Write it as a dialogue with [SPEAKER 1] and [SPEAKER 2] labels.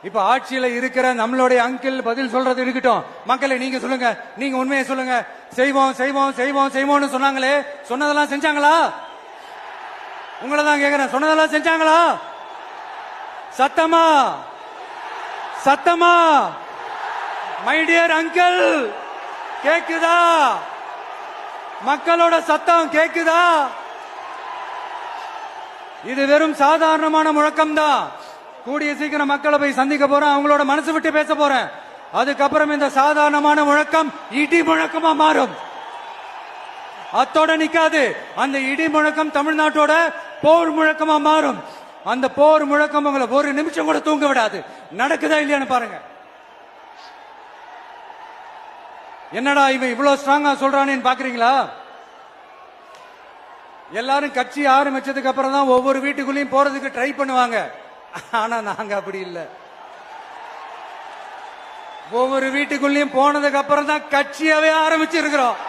[SPEAKER 1] இப்ப ஆட்சியில இருக்கிற நம்மளுடைய அங்கிள் பதில் சொல்றது இருக்கட்டும். மக்களை நீங்க சொல்லுங்க, நீங்க உண்மையை சொல்லுங்க. செய்வோம் செய்வோம் செய்வோம் செய்வோம்னு சொன்னாங்களே, சொன்னதெல்லாம் செஞ்சாங்களா? உங்களை தான் கேக்குறேன், சொன்னதெல்லாம் செஞ்சாங்களா? சத்தமா சத்தமா மை டியர் அங்கிள், கேக்குதா? மக்களோட சத்தம் கேக்குதா? இது வெறும் சாதாரணமான முழக்கம் தான். கூடிய சீக்கிரம் மக்களை போய் சந்திக்க போறேன், அவங்களோட மனசு விட்டு பேச போறேன். அதுக்கப்புறம் இந்த சாதாரணமான முழக்கம் இடி முழக்கமா மாறும். அத்தோட நிக்காது, அந்த இடி முழக்கம் தமிழ்நாட்டோட போர் முழக்கமா மாறும். அந்த போர் முழக்கம் உங்களை ஒரு நிமிஷம் கூட தூங்க விடாது. நடக்குதா இல்லையான்னு பாருங்க. என்னடா இவன் இவ்வளவு ஸ்ட்ராங்கா சொல்றானேன்னு பாக்குறீங்களா? எல்லாரும் கட்சி ஆரம்பிச்சதுக்கு அப்புறம் தான் ஒவ்வொரு வீட்டுக்குள்ளேயும் போறதுக்கு ட்ரை பண்ணுவாங்க. ஆனா நாங்க அப்படி இல்லை. ஒவ்வொரு வீட்டுக்குள்ளேயும் போனதுக்கு அப்புறம் தான் கட்சியாவே ஆரம்பிச்சிருக்கிறோம்.